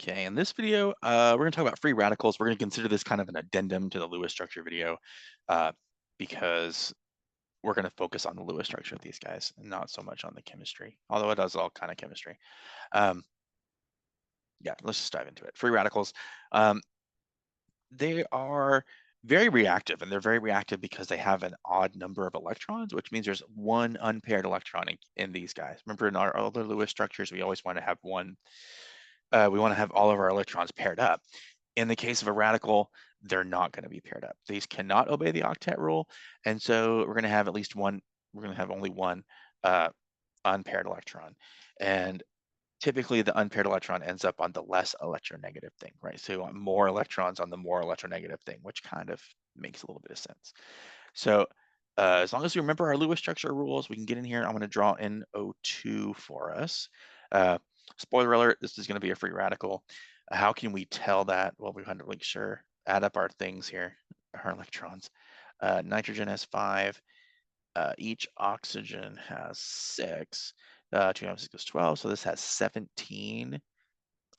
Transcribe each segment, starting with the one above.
Okay, in this video, we're going to talk about free radicals. We're going to consider this kind of an addendum to the Lewis structure video uh, because we're going to focus on the Lewis structure of these guys and not so much on the chemistry, although it does all kind of chemistry. Um, yeah, let's just dive into it. Free radicals, um, they are very reactive, and they're very reactive because they have an odd number of electrons, which means there's one unpaired electron in these guys. Remember, in our other Lewis structures, we always want to have we want to have all of our electrons paired up. In the case of a radical, they're not going to be paired up. These cannot obey the octet rule, and so we're going to have at least one. We're going to have only one unpaired electron, and typically the unpaired electron ends up on the less electronegative thing, right? So you want more electrons on the more electronegative thing, which kind of makes a little bit of sense. So as long as we remember our Lewis structure rules, we can get in here. I'm going to draw in O2 for us. Spoiler alert, this is going to be a free radical. How can we tell that? Well, we want to make sure, add up our things here, our electrons. Nitrogen has 5. Each oxygen has 6. 2 times 6 is 12. So this has 17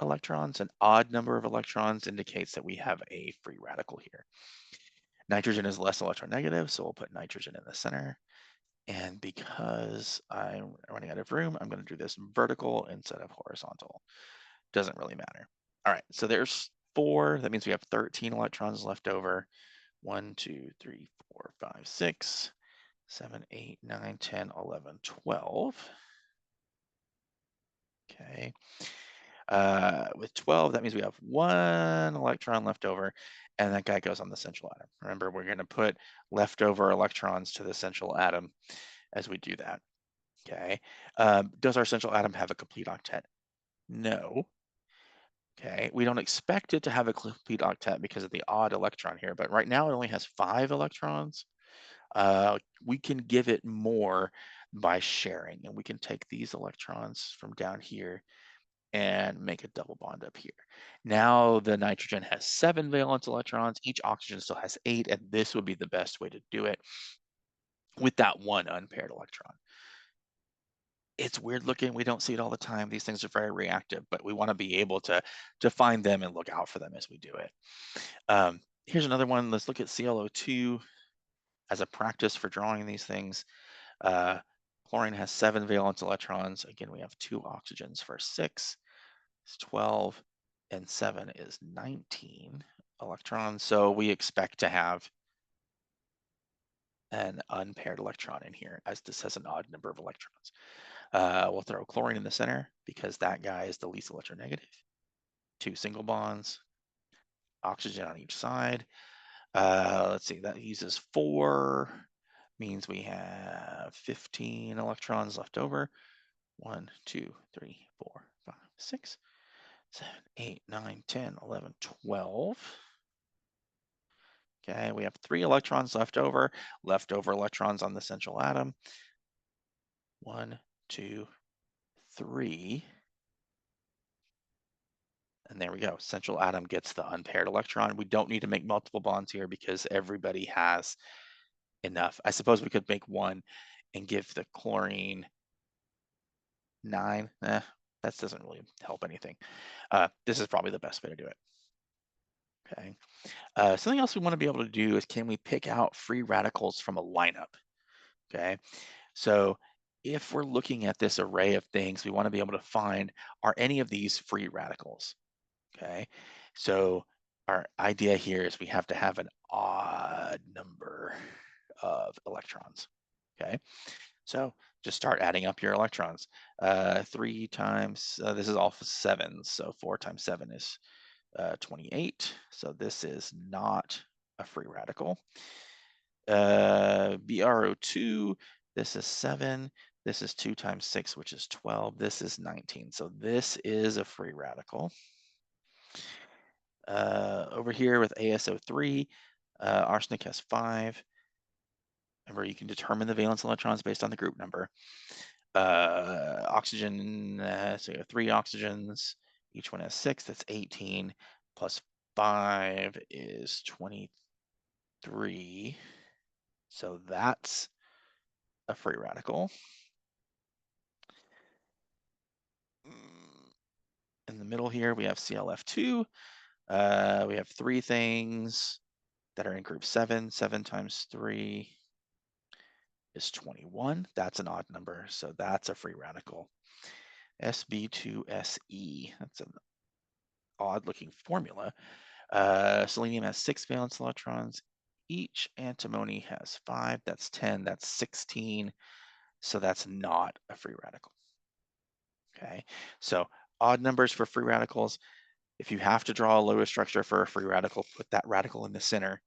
electrons. An odd number of electrons indicates that we have a free radical here. Nitrogen is less electronegative, so we'll put nitrogen in the center. And because I'm running out of room, I'm going to do this vertical instead of horizontal. Doesn't really matter. All right, so there's 4. That means we have 13 electrons left over. 1, 2, 3, 4, 5, 6, 7, 8, 9, 10, 11, 12. Okay. With 12, that means we have 1 electron left over, and that guy goes on the central atom. Remember, we're going to put leftover electrons to the central atom as we do that. Okay. Does our central atom have a complete octet? No. Okay. We don't expect it to have a complete octet because of the odd electron here, but right now it only has 5 electrons. We can give it more by sharing, and we can take these electrons from down here and make a double bond up here. Now the nitrogen has 7 valence electrons, each oxygen still has 8, and this would be the best way to do it with that one unpaired electron. It's weird looking, we don't see it all the time. These things are very reactive, but we want to be able to find them and look out for them as we do it. Here's another one. Let's look at ClO2 as a practice for drawing these things. Chlorine has 7 valence electrons. Again, we have 2 oxygens for 6. It's 12, and 7 is 19 electrons. So we expect to have an unpaired electron in here, as this has an odd number of electrons. We'll throw chlorine in the center because that guy is the least electronegative. 2 single bonds, oxygen on each side. Let's see, that uses 4, means we have 15 electrons left over. 1, 2, 3, 4, 5, 6, 7, 8, 9, 10, 11, 12. Okay, we have 3 electrons leftover electrons on the central atom. 1, 2, 3. And there we go. Central atom gets the unpaired electron. We don't need to make multiple bonds here because everybody has enough. I suppose we could make one and give the chlorine 9. That doesn't really help anything. This is probably the best way to do it. Okay. Something else we want to be able to do is, can we pick out free radicals from a lineup? Okay. So if we're looking at this array of things, we want to be able to find, are any of these free radicals? Okay. So our idea here is we have to have an odd number of electrons. Okay. So just start adding up your electrons. 3 times, this is all 7s. So 4 times 7 is 28. So this is not a free radical. BrO2, this is 7. This is 2 times 6, which is 12. This is 19. So this is a free radical. Over here with ASO3, arsenic has 5. Remember, you can determine the valence electrons based on the group number. Oxygen, so you have 3 oxygens. Each one has 6. That's 18. Plus 5 is 23. So that's a free radical. In the middle here, we have ClF2. We have three things that are in group 7. 7 times 3 is 21. That's an odd number, so that's a free radical. Sb2Se, that's an odd looking formula. Selenium has 6 valence electrons each. Antimony has 5. That's 10. That's 16. So that's not a free radical. Okay, so odd numbers for free radicals. If you have to draw a Lewis structure for a free radical, put that radical in the center.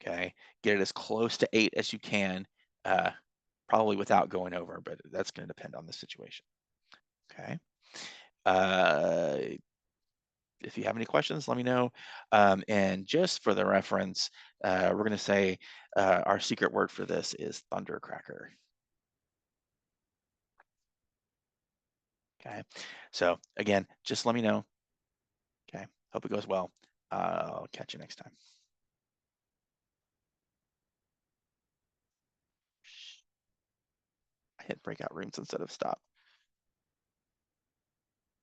Okay, get it as close to 8 as you can, probably without going over, but that's going to depend on the situation. Okay. If you have any questions, let me know. And just for the reference, we're going to say our secret word for this is thundercracker. Okay, so again, just let me know. Okay, hope it goes well. I'll catch you next time. I hit breakout rooms instead of stop.